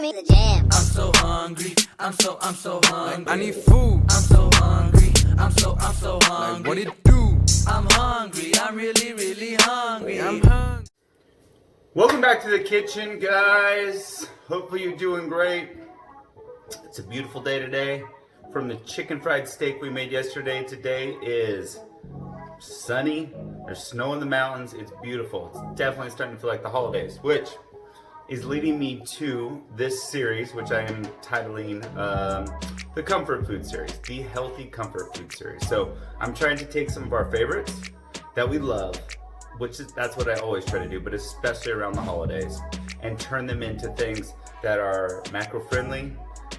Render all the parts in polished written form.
me the jam. I'm so hungry. I'm so hungry. I need food. I'm so hungry. I'm so hungry. Like, what it do? I'm hungry. I'm really hungry. I'm hungry. Welcome back to the kitchen, guys. Hopefully you're doing great. It's a beautiful day today. From the chicken fried steak we made yesterday, today is sunny. There's snow in the mountains. It's beautiful. It's definitely starting to feel like the holidays, which is leading me to this series, which I am titling the Comfort Food Series, the Healthy Comfort Food Series. So I'm trying to take some of our favorites that we love, that's what I always try to do, but especially around the holidays, and turn them into things that are macro-friendly,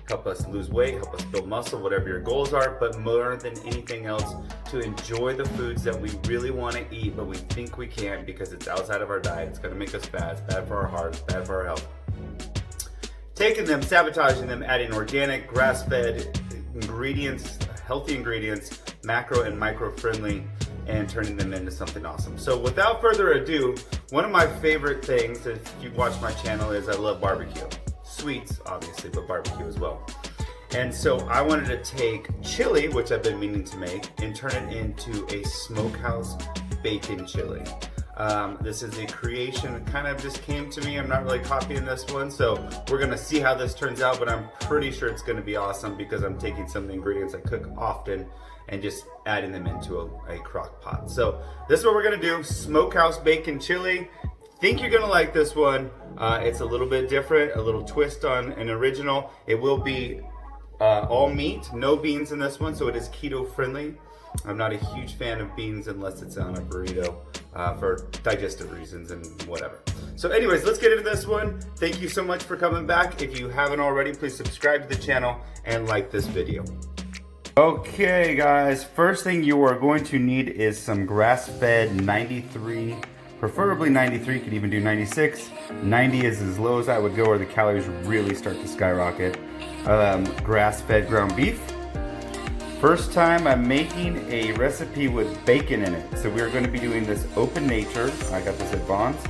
help us lose weight, help us build muscle, whatever your goals are, but more than anything else, to enjoy the foods that we really want to eat, but we think we can't because it's outside of our diet. It's going to make us fat, it's bad for our hearts, bad for our health. Taking them, sabotaging them, adding organic, grass-fed ingredients, healthy ingredients, macro and micro-friendly, and turning them into something awesome. So without further ado, one of my favorite things, if you watch my channel, is I love barbecue. Sweets, obviously, but barbecue as well. And so I wanted to take chili, which I've been meaning to make, and turn it into a smokehouse bacon chili. This is a creation that kind of just came to me. I'm not really copying this one, so we're gonna see how this turns out, but I'm pretty sure it's gonna be awesome because I'm taking some of the ingredients I cook often and just adding them into a crock pot. So this is what we're gonna do, smokehouse bacon chili. Think you're gonna like this one. It's a little bit different, a little twist on an original. It will be all meat, no beans in this one, so it is keto friendly. I'm not a huge fan of beans unless it's on a burrito for digestive reasons and whatever. So anyways, let's get into this one. Thank you so much for coming back. If you haven't already, please subscribe to the channel and like this video. Okay guys, first thing you are going to need is some grass-fed 93, preferably 93, you could even do 96. 90 is as low as I would go where the calories really start to skyrocket. Grass-fed ground beef. First time I'm making a recipe with bacon in it. So we're going to be doing this Open Nature. I got this at Vaughn's.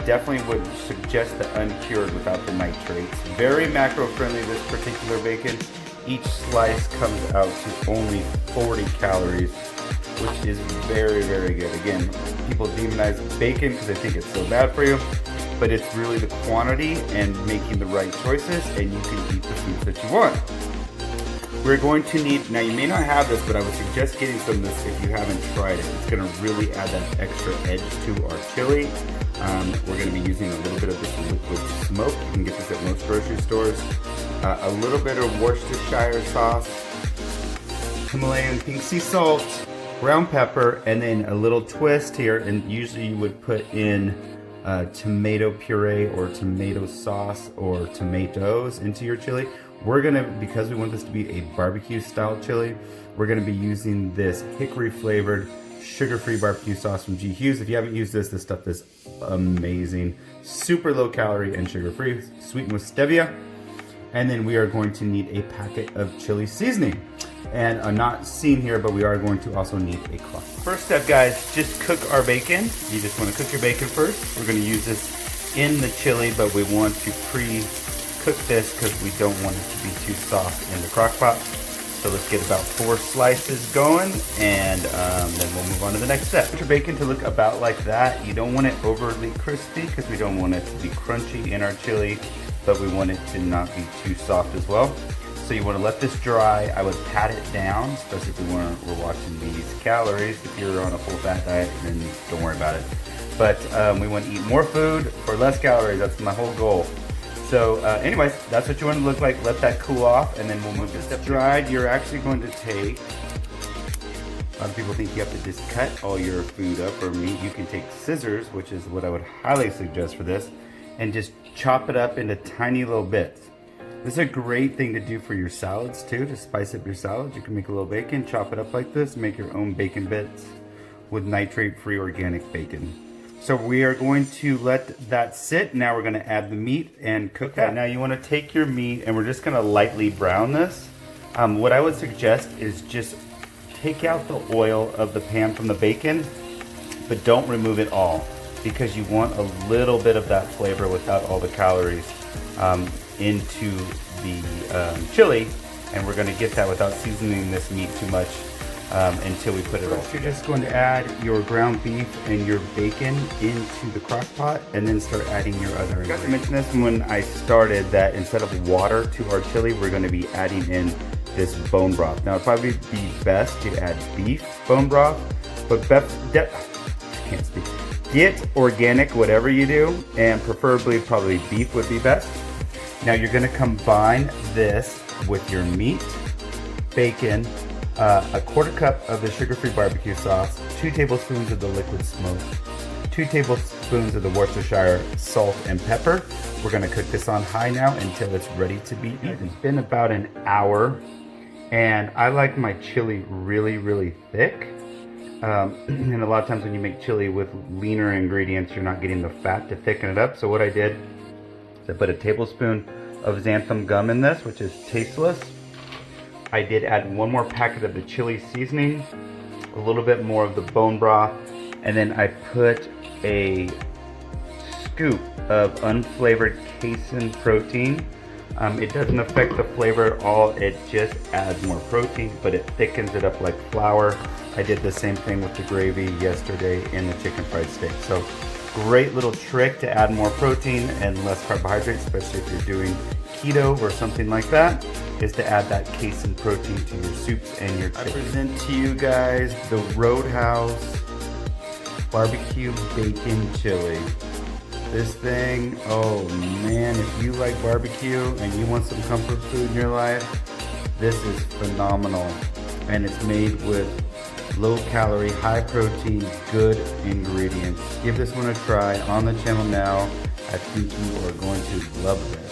Definitely would suggest the uncured without the nitrates. Very macro-friendly, this particular bacon. Each slice comes out to only 40 calories, which is very good. Again, people demonize bacon because they think it's so bad for you, but it's really the quantity and making the right choices, and you can eat the foods that you want. We're going to need, now you may not have this, but I would suggest getting some of this if you haven't tried it. It's gonna really add that extra edge to our chili. We're gonna be using a little bit of this liquid smoke. You can get this at most grocery stores. A little bit of Worcestershire sauce, Himalayan pink sea salt, ground pepper, and then a little twist here, and usually you would put in tomato puree or tomato sauce or tomatoes into your chili. We're gonna, because we want this to be a barbecue style chili, we're gonna be using this hickory flavored sugar-free barbecue sauce from G. Hughes. If you haven't used this stuff is amazing. Super low calorie and sugar-free, sweetened with stevia. And then we are going to need a packet of chili seasoning. And I'm not seen here, but we are going to also need a cloth. First step, guys, just cook our bacon. You just want to cook your bacon first. We're going to use this in the chili, but we want to pre-cook this because we don't want it to be too soft in the crock pot. So let's get about 4 slices going, and then we'll move on to the next step. Want your bacon to look about like that. You don't want it overly crispy because we don't want it to be crunchy in our chili, but we want it to not be too soft as well. So you want to let this dry. I would pat it down, especially if we're watching these calories. If you're on a full fat diet, then don't worry about it. But we want to eat more food for less calories. That's my whole goal. So anyways, that's what you want to look like. Let that cool off, and then we'll move this. Step dried, you're actually going to take, a lot of people think you have to just cut all your food up or meat. You can take scissors, which is what I would highly suggest for this, and just chop it up into tiny little bits. This is a great thing to do for your salads too, to spice up your salads. You can make a little bacon, chop it up like this, make your own bacon bits with nitrate-free organic bacon. So we are going to let that sit. Now we're going to add the meat and cook that. Now you want to take your meat and we're just going to lightly brown this. What I would suggest is just take out the oil of the pan from the bacon, but don't remove it all. because you want a little bit of that flavor without all the calories into the chili, and we're going to get that without seasoning this meat too much until we put it all. You're just going to add your ground beef and your bacon into the crock pot and then start adding your other ingredients. I forgot to mention this when I started that instead of water to our chili, we're going to be adding in this bone broth. Now it'd probably be best to add beef bone broth, but can't speak. Get organic, whatever you do, and preferably probably beef would be best. Now you're going to combine this with your meat, bacon, a quarter cup of the sugar-free barbecue sauce, 2 tablespoons of the liquid smoke, 2 tablespoons of the Worcestershire salt and pepper. We're going to cook this on high now until it's ready to be eaten. It's been about an hour, and I like my chili really, really thick. And a lot of times when you make chili with leaner ingredients, you're not getting the fat to thicken it up. So what I did is I put a tablespoon of xanthan gum in this, which is tasteless. I did add 1 more packet of the chili seasoning, a little bit more of the bone broth, and then I put a scoop of unflavored casein protein. It doesn't affect the flavor at all, it just adds more protein, but it thickens it up like flour. I did the same thing with the gravy yesterday in the chicken fried steak. So great little trick to add more protein and less carbohydrates, especially if you're doing keto or something like that, is to add that casein protein to your soups and your chicken. I present to you guys the Roadhouse barbecue bacon chili. This thing, oh man, if you like barbecue and you want some comfort food in your life, this is phenomenal. And it's made with low calorie, high protein, good ingredients. Give this one a try on the channel now. I think you are going to love this.